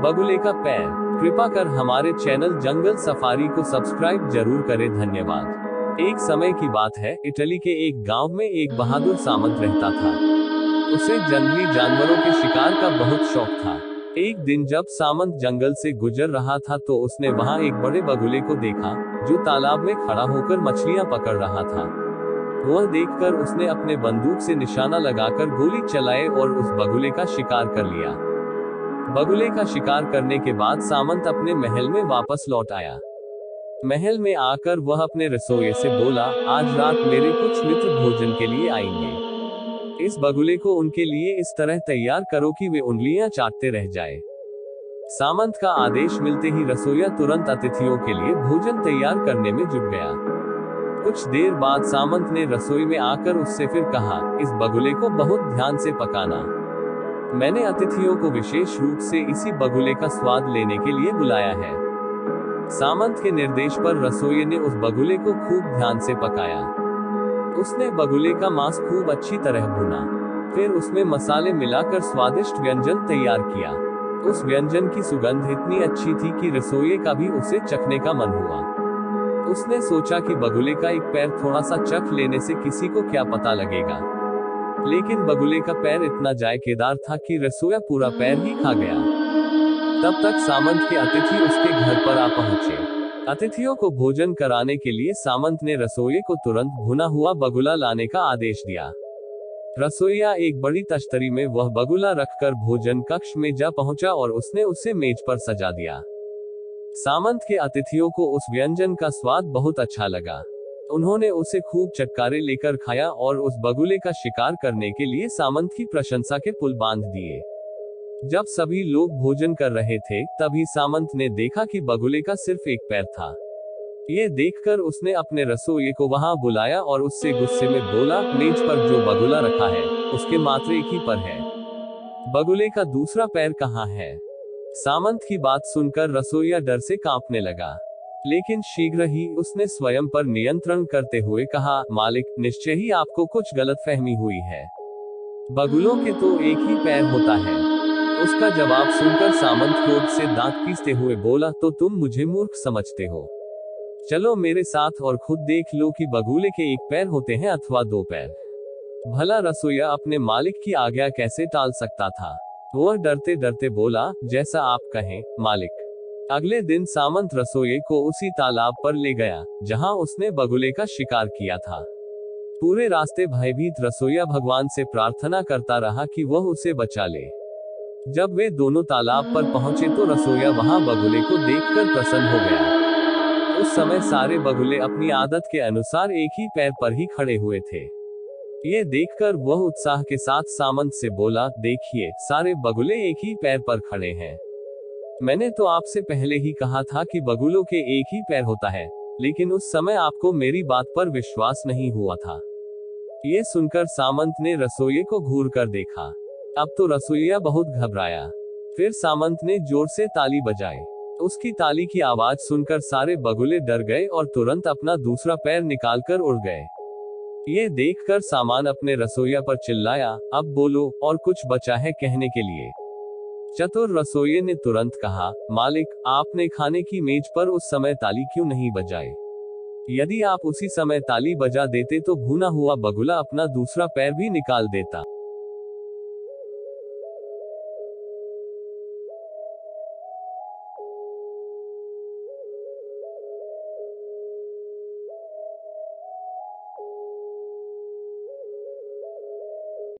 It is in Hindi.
बगुले का पैर। कृपा कर हमारे चैनल जंगल सफारी को सब्सक्राइब जरूर करें, धन्यवाद। एक समय की बात है, इटली के एक गांव में एक बहादुर सामंत रहता था। उसे जंगली जानवरों के शिकार का बहुत शौक था। एक दिन जब सामंत जंगल से गुजर रहा था तो उसने वहां एक बड़े बगुले को देखा, जो तालाब में खड़ा होकर मछलियां पकड़ रहा था। वह देखकर उसने अपने बंदूक से निशाना लगाकर गोली चलाई और उस बगुले का शिकार कर लिया। बगुले का शिकार करने के बाद सामंत अपने महल में वापस लौट आया। महल में आकर वह अपने रसोइये से बोला, आज रात मेरे कुछ मित्र भोजन के लिए आएंगे। इस बगुले को उनके लिए इस तरह तैयार करो कि वे उंगलियां चाटते रह जाए। सामंत का आदेश मिलते ही रसोइया तुरंत अतिथियों के लिए भोजन तैयार करने में जुट गया। कुछ देर बाद सामंत ने रसोई में आकर उससे फिर कहा, इस बगुले को बहुत ध्यान से पकाना। मैंने अतिथियों को विशेष रूप से इसी बगुले का स्वाद लेने के लिए बुलाया है। सामंत के निर्देश पर रसोइये ने उस बगुले को खूब ध्यान से पकाया। उसने बगुले का मांस खूब अच्छी तरह भुना, फिर उसमें मसाले मिलाकर स्वादिष्ट व्यंजन तैयार किया। उस व्यंजन की सुगंध इतनी अच्छी थी कि रसोइये का भी उसे चखने का मन हुआ। उसने सोचा कि बगुले का एक पैर थोड़ा सा चख लेने से किसी को क्या पता लगेगा, लेकिन बगुले का पैर इतना जायकेदार था कि रसोइया पूरा पैर ही खा गया। तब तक सामंत के अतिथि उसके घर पर आ पहुंचे। अतिथियों को भोजन कराने के लिए सामंत ने रसोइये को तुरंत भुना हुआ बगुला लाने का आदेश दिया। रसोइया एक बड़ी तश्तरी में वह बगुला रखकर भोजन कक्ष में जा पहुंचा और उसने उसे मेज पर सजा दिया। सामंत के अतिथियों को उस व्यंजन का स्वाद बहुत अच्छा लगा। उन्होंने उसे खूब चटकारे लेकर खाया और उस बगुले का शिकार करने के लिए सामंत की प्रशंसा के पुल बांध दिए। जब सभी लोग भोजन कर रहे थे, तभी सामंत ने देखा कि बगुले का सिर्फ एक पैर था। ये देखकर उसने अपने रसोइये को वहां बुलाया और उससे गुस्से में बोला, मेज पर जो बगुला रखा है, उसके मात्र एक ही पर है। बगुले का दूसरा पैर कहाँ है? सामंत की बात सुनकर रसोइया डर से कांपने लगा, लेकिन शीघ्र ही उसने स्वयं पर नियंत्रण करते हुए कहा, मालिक, निश्चय ही आपको कुछ गलतफहमी हुई है। बगुलों के तो एक ही पैर होता है। उसका जवाब सुनकर सामंत क्रोध से दांत पीसते हुए बोला, तो तुम मुझे मूर्ख समझते हो? चलो मेरे साथ और खुद देख लो कि बगुले के एक पैर होते हैं अथवा दो पैर। भला रसोइया अपने मालिक की आज्ञा कैसे टाल सकता था? वह डरते डरते बोला, जैसा आप कहें, मालिक। अगले दिन सामंत रसोइये को उसी तालाब पर ले गया, जहां उसने बगुले का शिकार किया था। पूरे रास्ते भयभीत रसोइया भगवान से प्रार्थना करता रहा कि वह उसे बचा ले। जब वे दोनों तालाब पर पहुंचे तो रसोइया वहां बगुले को देखकर प्रसन्न हो गया। उस समय सारे बगुले अपनी आदत के अनुसार एक ही पैर पर ही खड़े हुए थे। ये देखकर वह उत्साह के साथ सामंत से बोला, देखिए, सारे बगुले एक ही पैर पर खड़े हैं। मैंने तो आपसे पहले ही कहा था कि बगुलों के एक ही पैर होता है, लेकिन उस समय आपको मेरी बात पर विश्वास नहीं हुआ था। ये सुनकर सामंत ने रसोइये को घूर कर देखा। अब तो रसोइया बहुत घबराया। फिर सामंत ने जोर से ताली बजाई। उसकी ताली की आवाज सुनकर सारे बगुले डर गए और तुरंत अपना दूसरा पैर निकालकर उड़ गए। ये देखकर सामान अपने रसोइया पर चिल्लाया, अब बोलो, और कुछ बचा है कहने के लिए? चतुर रसोइये ने तुरंत कहा, मालिक, आपने खाने की मेज पर उस समय ताली क्यों नहीं बजाई? यदि आप उसी समय ताली बजा देते तो भुना हुआ बगुला अपना दूसरा पैर भी निकाल देता।